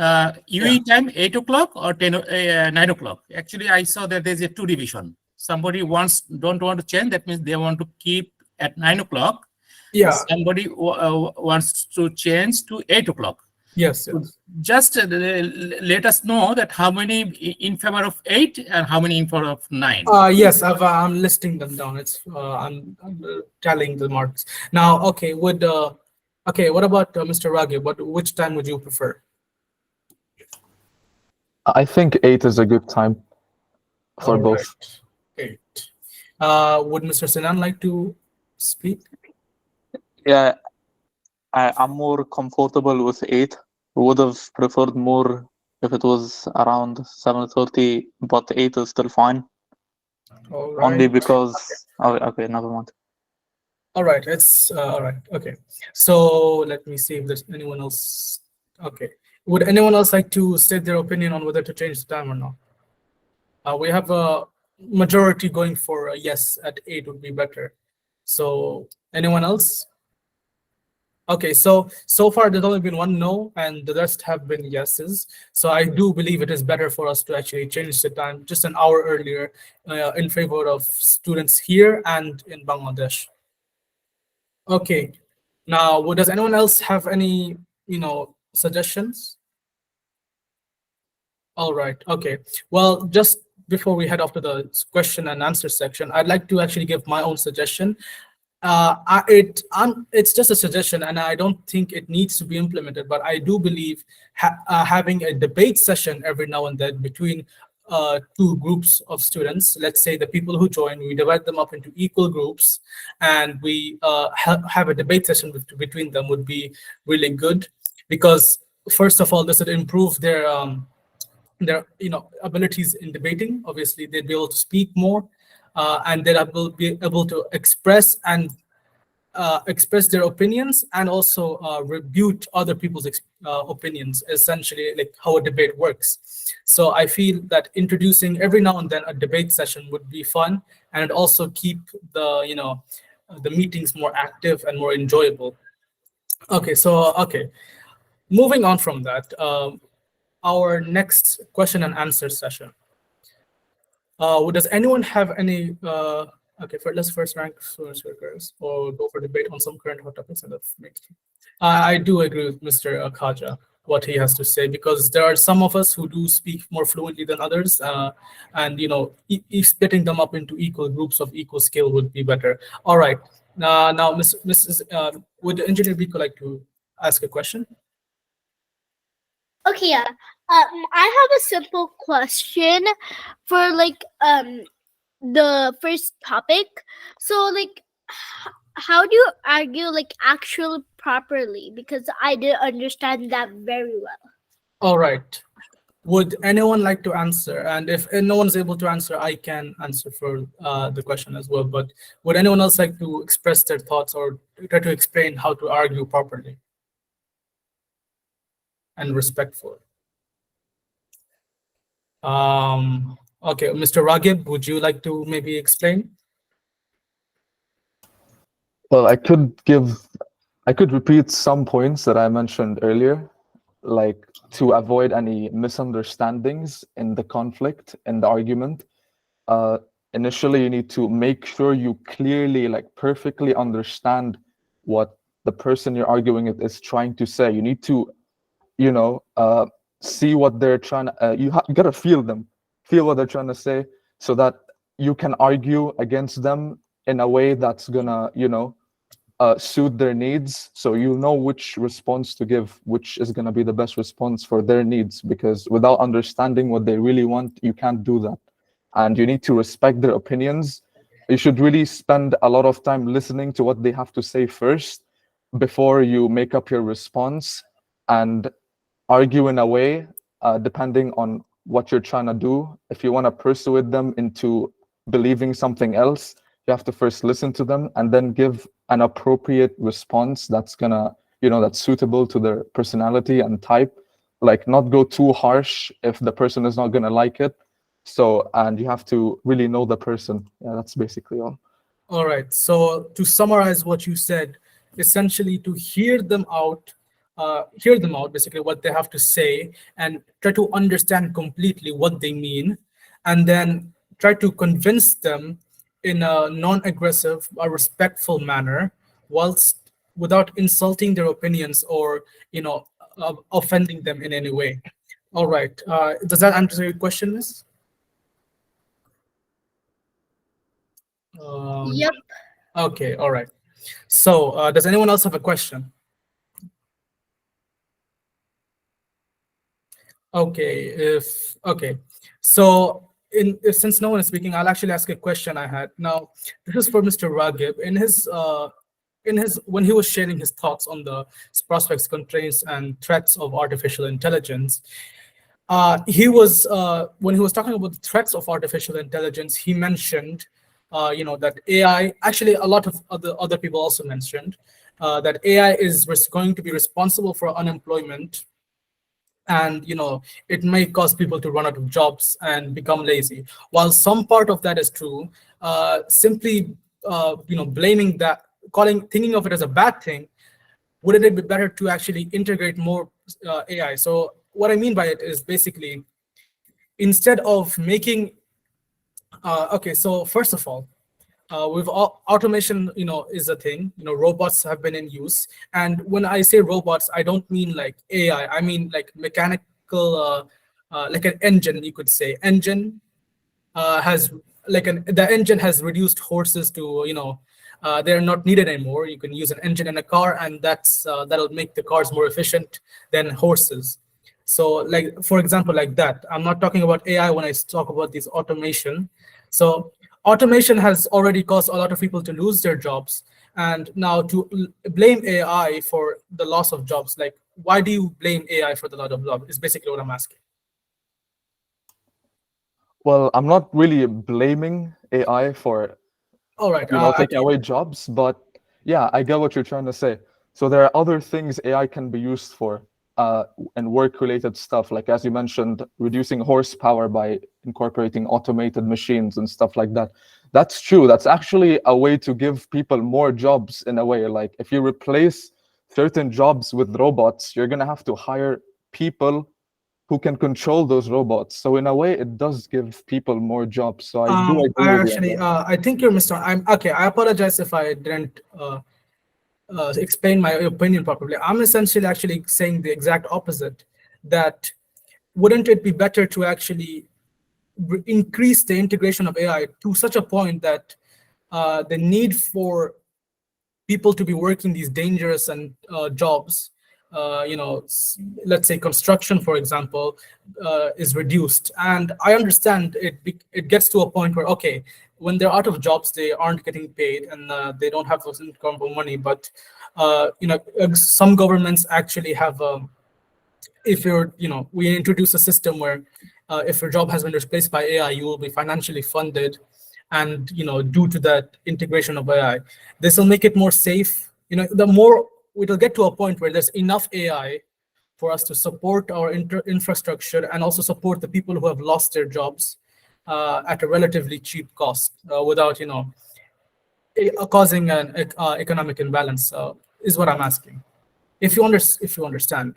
UAE time 8 o'clock or 9 o'clock. Actually, I saw that there's a two division. Somebody don't want to change. That means they want to keep at 9 o'clock. Yeah. Somebody wants to change to 8 o'clock. Yes. So just let us know that how many in favor of 8 and how many in favor of 9. Yes, I'm listing them down. It's I'm tallying the marks now. Okay. What about Mr. Raghi? Which time would you prefer? I think 8 is a good time for All both. right. 8. Would Mr. Sinan like to speak? Yeah, I'm more comfortable with 8. Would have preferred more if it was around 7:30, but 8 is still fine. All right. Only because okay, never mind. All right. It's all right. Okay. So let me see if there's anyone else. Okay. Would anyone else like to state their opinion on whether to change the time or not? We have a majority going for yes at 8 would be better. So anyone else? Okay, so far there's only been one no, and the rest have been yeses. So I do believe it is better for us to actually change the time just an hour earlier in favor of students here and in Bangladesh. Okay, now does anyone else have any suggestions? All right. Okay. Well, just before we head off to the question and answer section, I'd like to actually give my own suggestion. It's just a suggestion, and I don't think it needs to be implemented. But I do believe having a debate session every now and then between two groups of students. Let's say the people who join, we divide them up into equal groups, and we have a debate session between them would be really good, because first of all, this would improve their abilities in debating. Obviously, they'd be able to speak more, and they'll be able to express their opinions, and also rebut other people's opinions, essentially like how a debate works. So I feel that introducing every now and then a debate session would be fun, and it also keep the meetings more active and more enjoyable. Okay, moving on from that, our next question and answer session. Does anyone have any? Okay, let's first rank students workers or go for debate on some current hot topics. And I do agree with Mr. Khaja, what he has to say, because there are some of us who do speak more fluently than others, and splitting them up into equal groups of equal skill would be better. All right, now Mrs. Would Engineer Biko like to ask a question? Okay, yeah. I have a simple question for the first topic. So how do you argue actual properly? Because I didn't understand that very well. All right. Would anyone like to answer? And if no one's able to answer, I can answer for the question as well. But would anyone else like to express their thoughts or try to explain how to argue properly and respectful? Okay, Mr. Raghib, would you like to maybe explain? Well, I could repeat some points that I mentioned earlier, like to avoid any misunderstandings in the conflict, in the argument. Initially, you need to make sure you clearly, perfectly understand what the person you're arguing with is trying to say. You need to, see what they're trying to, you gotta feel them, feel what they're trying to say, so that you can argue against them in a way that's gonna, suit their needs. So you'll know which response to give, which is gonna be the best response for their needs, because without understanding what they really want, you can't do that. And you need to respect their opinions. You should really spend a lot of time listening to what they have to say first before you make up your response, and argue in a way, depending on what you're trying to do. If you want to persuade them into believing something else, you have to first listen to them and then give an appropriate response that's gonna, that's suitable to their personality and type. Not go too harsh if the person is not gonna like it. So, and you have to really know the person. Yeah, that's basically all. All right. So to summarize what you said, essentially to hear them out, basically what they have to say, and try to understand completely what they mean, and then try to convince them in a non-aggressive or respectful manner, without insulting their opinions or offending them in any way. All right. Does that answer your question, Miss? Yep. Okay. All right. So does anyone else have a question? Okay. So since no one is speaking, I'll actually ask a question I had. Now, this is for Mr. Raghib. When he was sharing his thoughts on the prospects, constraints, and threats of artificial intelligence, when he was talking about the threats of artificial intelligence, he mentioned, that AI. Actually, a lot of other people also mentioned that AI is going to be responsible for unemployment, and it may cause people to run out of jobs and become lazy. While some part of that is true, simply blaming that, thinking of it as a bad thing, wouldn't it be better to actually integrate more AI? So what I mean by it is basically, instead of making okay, so first of all, with automation, is a thing. Robots have been in use, and when I say robots, I don't mean like AI. I mean like mechanical, like an engine. You could say engine has the engine has reduced horses to, they're not needed anymore. You can use an engine in a car, and that'll make the cars more efficient than horses. So, like, for example, like that. I'm not talking about AI when I talk about this automation. So automation has already caused a lot of people to lose their jobs, and now to blame AI for the loss of jobs, like, why do you blame AI for the loss of jobs, is basically what I'm asking. Well, I'm not really blaming AI for, All right. taking away jobs, but yeah, I get what you're trying to say. So there are other things AI can be used for, and work-related stuff, like as you mentioned, reducing horsepower by incorporating automated machines and stuff like that. That's true. That's actually a way to give people more jobs in a way. Like if you replace certain jobs with robots, you're gonna have to hire people who can control those robots. So in a way, it does give people more jobs. So I do agree I with you on actually, that. I think you're Mr. I'm okay. I apologize if I didn't explain my opinion properly. I'm essentially actually saying the exact opposite. That wouldn't it be better to actually increase the integration of AI to such a point that the need for people to be working these dangerous and jobs, let's say construction, for example, is reduced. And I understand it gets to a point where, okay, when they're out of jobs, they aren't getting paid, and they don't have those income or money. But some governments actually have, if we introduce a system where if your job has been replaced by AI, you will be financially funded, and due to that integration of AI, this will make it more safe. The more it'll get to a point where there's enough AI for us to support our infrastructure and also support the people who have lost their jobs at a relatively cheap cost, without causing an economic imbalance, is what I'm asking. If you understand,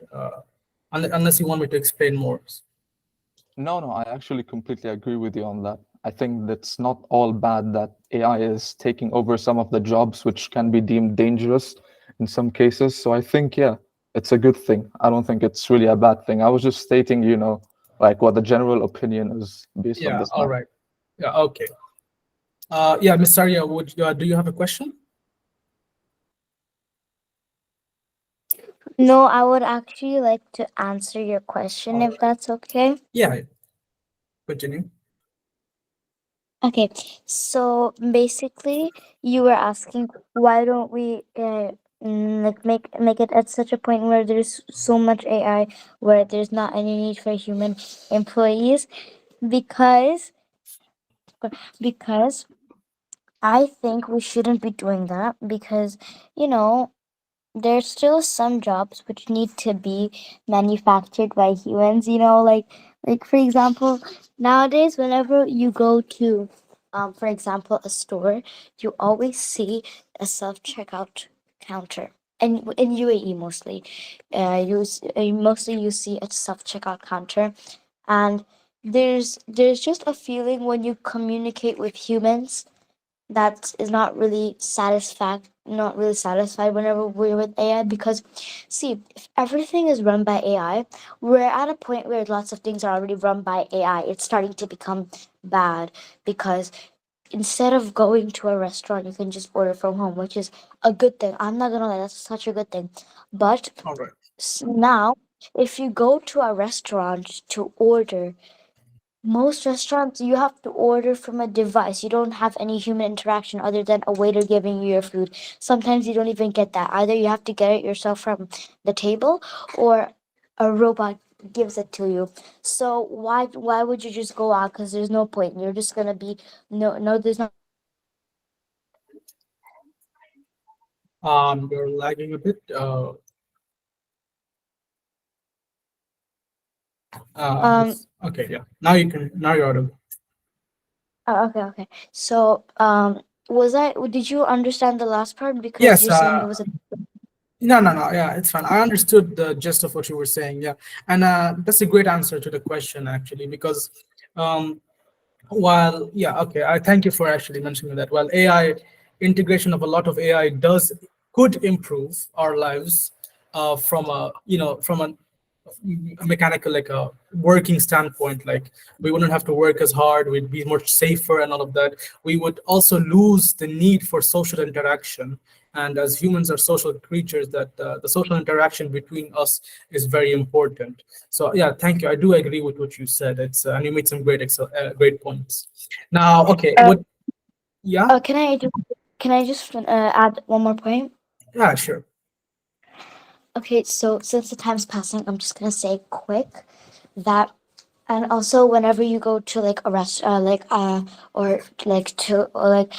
unless you want me to explain more. No, I actually completely agree with you on that. I think that's not all bad that AI is taking over some of the jobs, which can be deemed dangerous in some cases. So I think, yeah, it's a good thing. I don't think it's really a bad thing. I was just stating, like what the general opinion is based on Yeah. this All matter. right. Yeah. Okay. Yeah, Ms. Saria, do you have a question? No, I would actually like to answer your question if that's okay. Yeah. Continue. Okay, so basically, you were asking why don't we like make it at such a point where there's so much AI where there's not any need for human employees, because because I think we shouldn't be doing that, because there's still some jobs which need to be manufactured by humans, like for example, nowadays whenever you go to for example a store, you always see a self-checkout counter. And in UAE mostly, mostly you see a self-checkout counter. And there's just a feeling when you communicate with humans that is not really satisfied whenever we're with AI, because see, if everything is run by AI, we're at a point where lots of things are already run by AI. It's starting to become bad, because instead of going to a restaurant, you can just order from home, which is a good thing. I'm not gonna lie, that's such a good thing. But All right. now, if you go to a restaurant to order, most restaurants, you have to order from a device. You don't have any human interaction other than a waiter giving you your food. Sometimes you don't even get that. Either you have to get it yourself from the table, or a robot gives it to you. So why would you just go out? Because there's no point. You're just gonna be no. There's not. You're lagging a bit. Okay. Yeah. Now you're audible. Okay. So Did you understand the last part? Because Yes. you're saying it was a. No. Yeah, it's fine. I understood the gist of what you were saying. Yeah, and that's a great answer to the question actually, because um, while okay, I thank you for actually mentioning that. While AI integration of a lot of AI could improve our lives from a from a mechanical, like a working standpoint, like we wouldn't have to work as hard, we'd be much safer and all of that. We would also lose the need for social interaction, and as humans are social creatures, that the social interaction between us is very important. So yeah, thank you, I do agree with what you said. It's and you made some great points. Now okay, what yeah, Can I just add one more point? yeah, sure. Okay, so since the time's passing, I'm just gonna say quick that, and also whenever you go to like a rest, or like to or like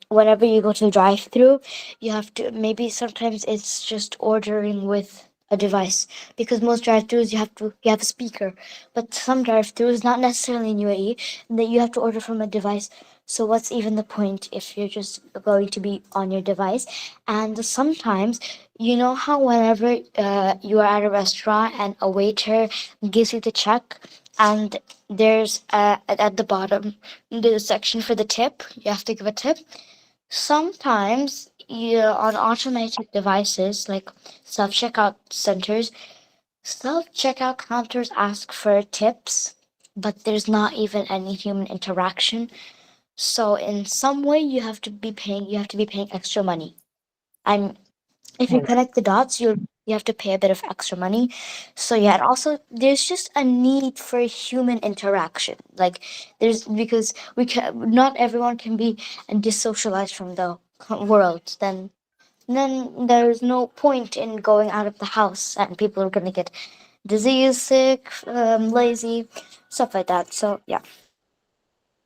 whenever you go to a drive-through, you have to, maybe sometimes it's just ordering with a device, because most drive-throughs you have a speaker, but some drive-throughs, not necessarily in UAE, that you have to order from a device. So what's even the point if you're just going to be on your device? And sometimes, you know how whenever you are at a restaurant and a waiter gives you the check, and there's at the bottom there's a section for the tip. You have to give a tip. Sometimes on automatic devices like self-checkout centers, self-checkout counters ask for tips, but there's not even any human interaction. So in some way you have to be paying extra money. If you connect the dots, you have to pay a bit of extra money. So yeah, and also there's just a need for human interaction. Like there's, because we can, not everyone can be dissocialized from the world. Then there's no point in going out of the house, and people are gonna get disease, sick, lazy, stuff like that. So yeah.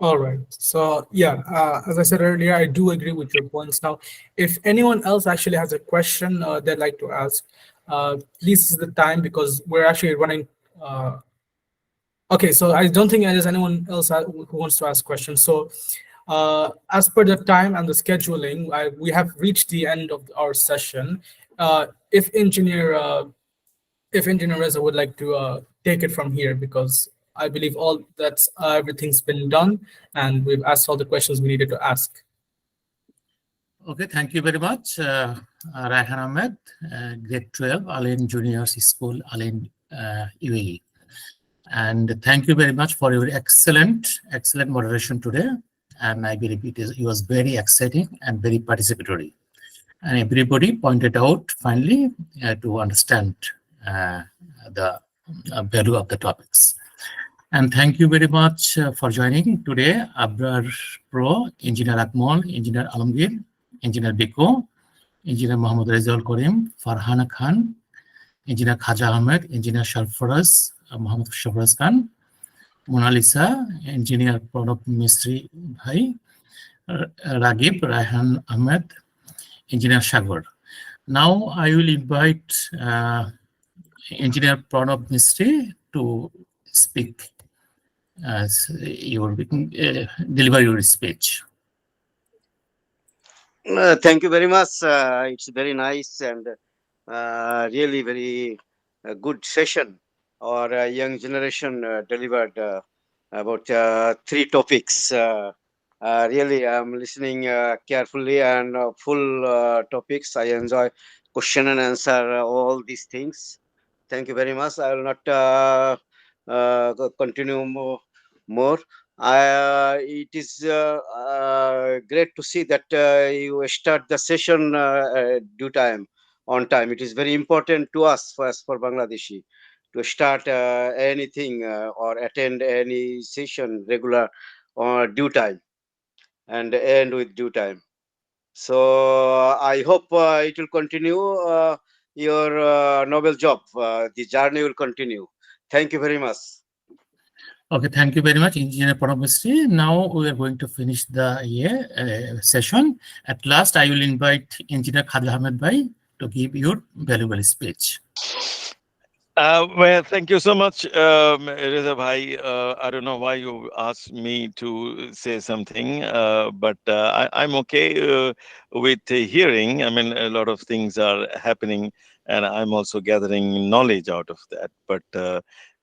All right. So yeah, as I said earlier, I do agree with your points. Now, if anyone else actually has a question they'd like to ask, please, this is the time, because we're actually running. Okay, so I don't think there's anyone else who wants to ask questions. So as per the time and the scheduling, we have reached the end of our session. If Engineer Reza would like to take it from here, because I believe everything's been done and we've asked all the questions we needed to ask. Okay, thank you very much, Ryhan Ahmed, Grade 12, Alain Junior School, Alain, UAE. And thank you very much for your excellent moderation today. And I believe it was very exciting and very participatory. And everybody pointed out finally to understand the value of the topics. And thank you very much for joining today, Abrar Pro, Engineer Akmal, Engineer Alamgir, Engineer Biko, Engineer Mohammad Rizal Karim, Farhana Khan, Engineer Khaja Ahmed, Engineer Sharfaraz, Mohammad Sharfaraz Khan, Mona Lisa, Engineer Pranab Mistry Bhai, Ragib, Ryhan Ahmed, Engineer Sagar. Now I will invite Engineer Pranab Mistry to speak, deliver your speech. Thank you very much. It's very nice and really very good session. Our young generation delivered about 3 topics. Really, I'm listening carefully and full topics. I enjoy question and answer all these things. Thank you very much. I will not continue more. It is great to see that you start the session on time. It is very important to us, for Bangladeshi, to start anything or attend any session regular or due time and end with due time. So I hope it will continue your noble job. The journey will continue. Thank you very much. Okay, thank you very much, Engineer Pranab Mistry. Now we are going to finish the session. At last, I will invite Engineer Khaja Ahmed Bhai to give your valuable speech. Well, thank you so much, Reza Bhai. I don't know why you asked me to say something, but I'm okay with hearing. I mean, a lot of things are happening, and I'm also gathering knowledge out of that. But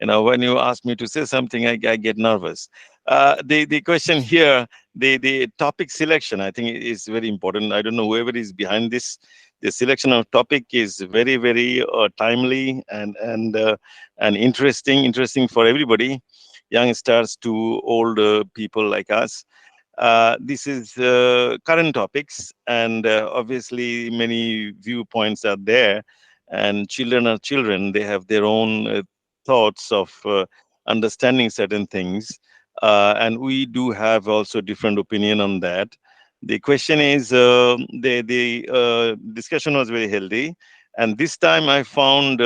when you ask me to say something, I get nervous. The question here, the topic selection, I think is very important. I don't know whoever is behind this. The selection of topic is very very timely and interesting for everybody, youngsters to old people like us. This is current topics, and obviously many viewpoints are there, and children are children. They have their own thoughts of understanding certain things, and we do have also different opinion on that. The question is, the discussion was very healthy, and this time I found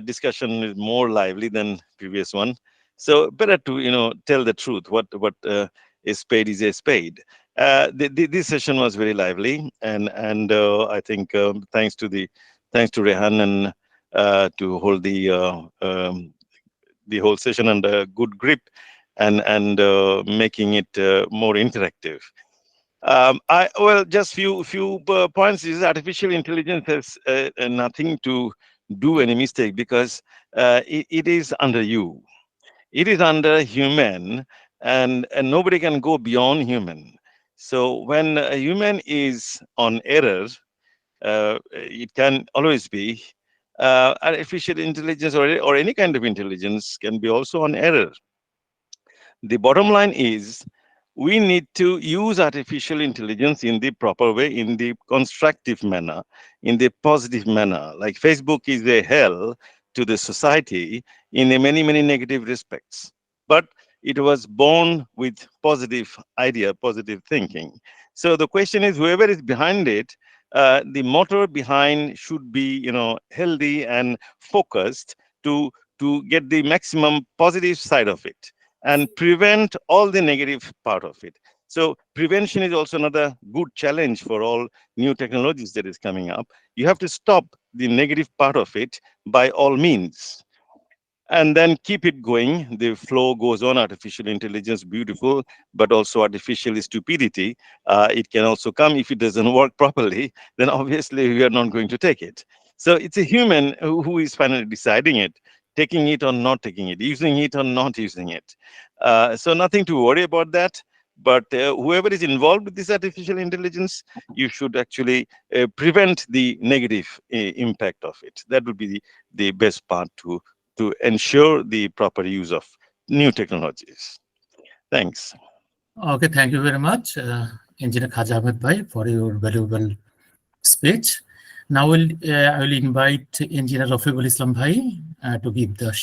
discussion is more lively than previous one. So better to tell the truth. What a spade is a spade. This session was very lively, and I think thanks to Rehan and to hold the whole session under good grip and making it more interactive. I well, just few points is artificial intelligence has nothing to do any mistake because it is under you. It is under human, and nobody can go beyond human. So when a human is on error, it can always be artificial intelligence or any kind of intelligence can be also on error. The bottom line is we need to use artificial intelligence in the proper way, in the constructive manner, in the positive manner. Like Facebook is a hell to the society in a many negative respects. But it was born with positive idea, positive thinking. So the question is, whoever is behind it, the motor behind should be, healthy and focused to get the maximum positive side of it and prevent all the negative part of it. So prevention is also another good challenge for all new technologies that is coming up. You have to stop the negative part of it by all means and then keep it going. The flow goes on. Artificial intelligence, beautiful, but also artificial stupidity. It can also come if it doesn't work properly. Then obviously we are not going to take it. So it's a human who is finally deciding it, taking it or not taking it, using it or not using it. So nothing to worry about that. But whoever is involved with this artificial intelligence, you should actually prevent the negative impact of it. That would be the best part to ensure the proper use of new technologies. Thanks. Okay, thank you very much, Engineer Khaja Ahmed Bhai, for your valuable speech. Now I will invite Engineer Rafiqul Islam Bhai to give the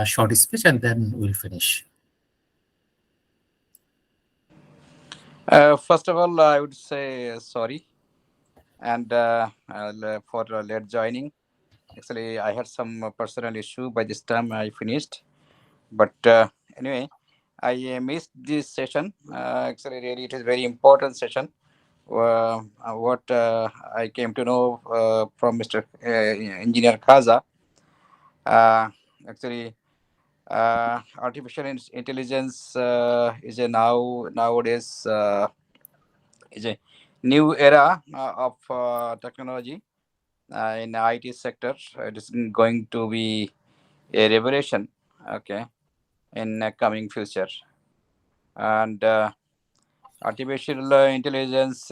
short speech, and then we'll finish. First of all, I would say sorry and for late joining. Actually, I had some personal issue. By this time, I finished. But anyway, I missed this session. Actually, really, it is very important session. What I came to know from Mr. Engineer Kaza. Actually, artificial intelligence is a nowadays is a new era of technology in IT sector. It is going to be a revolution, okay, in coming future. And artificial intelligence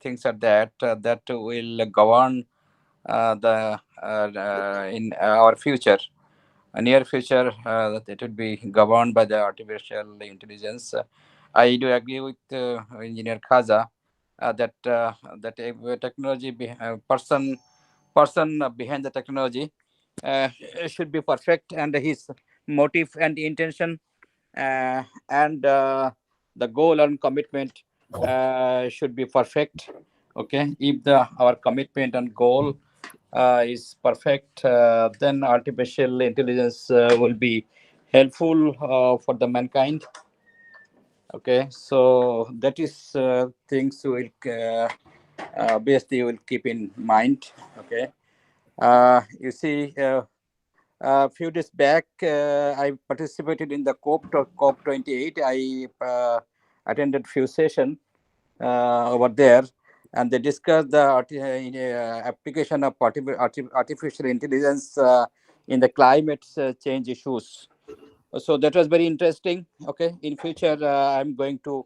things are that will govern the in our future, a near future, that it would be governed by the artificial intelligence. I do agree with Engineer Khaza that technology person behind the technology should be perfect, and his motive and intention and the goal and commitment should be perfect. Okay, if our commitment and goal is perfect, then artificial intelligence will be helpful for the mankind. Okay, so that is things will obviously will keep in mind. Okay, you see, A few days back, I participated in the COP28. I attended few sessions over there, and they discussed the application of artificial intelligence in the climate change issues. So that was very interesting. Okay, in future, I'm going to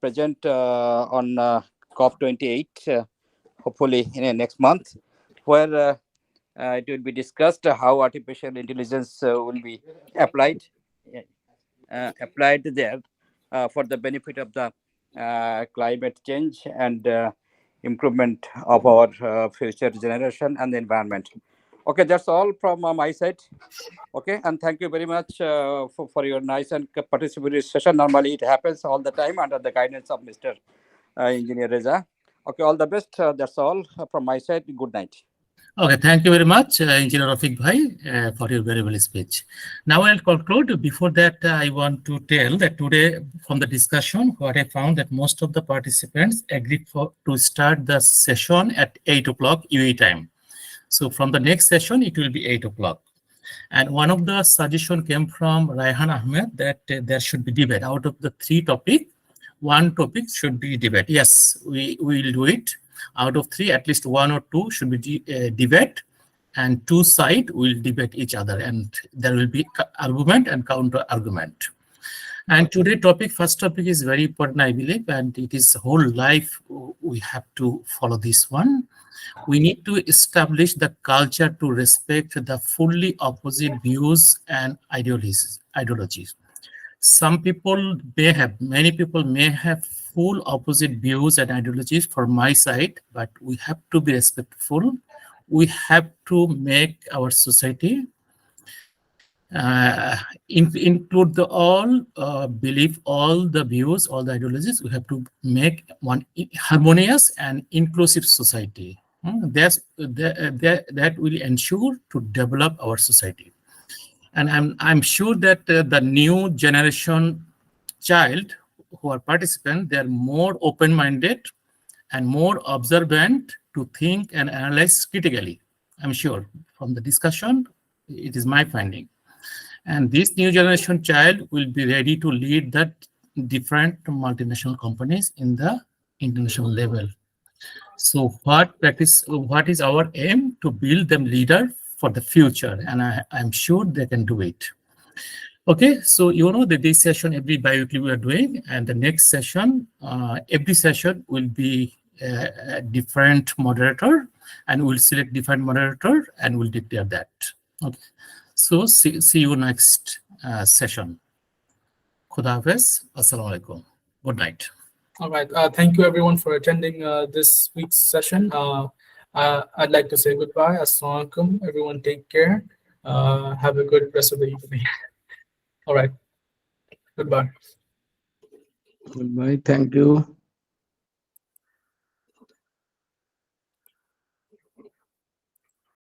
present on COP28, hopefully in next month, where it will be discussed how artificial intelligence will be applied there for the benefit of the climate change and improvement of our future generation and the environment. Okay, that's all from my side. Okay, and thank you very much for your nice and participatory session. Normally it happens all the time under the guidance of Mr. Engineer Reza. Okay, all the best. That's all from my side. Good night. Okay, thank you very much, Engineer Rafiq Bhai, for your very well speech. Now I'll conclude. Before that, I want to tell that today, from the discussion, what I found that most of the participants agreed to start the session at 8 o'clock UAE time. So from the next session, it will be 8 o'clock. And one of the suggestion came from Ryhan Ahmed that there should be debate. Out of the 3 topics, 1 topic should be debate. Yes, we will do it. Out of 3, at least 1 or 2 should be debate, and 2 sides will debate each other, and there will be argument and counter argument. And today first topic is very important, I believe, and it is whole life we have to follow this one. We need to establish the culture to respect the fully opposite views and ideologies. Many people may have full opposite views and ideologies from my side, but we have to be respectful. We have to make our society include all belief, all the views, all the ideologies. We have to make one harmonious and inclusive society. That will ensure to develop our society. And I'm sure that the new generation child who are participants, they are more open-minded and more observant to think and analyze critically. I'm sure from the discussion, it is my finding. And this new generation child will be ready to lead that different multinational companies in the international level. So what is our aim? To build them leader for the future, and I'm sure they can do it. Okay, so you know that this session every bi-weekly we are doing, and the next session, every session will be a different moderator, and we'll select different moderator and we'll declare that. Okay, so see you next session. Khuda Hafiz. Assalamu alaikum. Good night. All right. Thank you, everyone, for attending this week's session. I'd like to say goodbye. Assalamu alaikum. Everyone, take care. Have a good rest of the evening. All right. Goodbye. Goodbye. Thank you.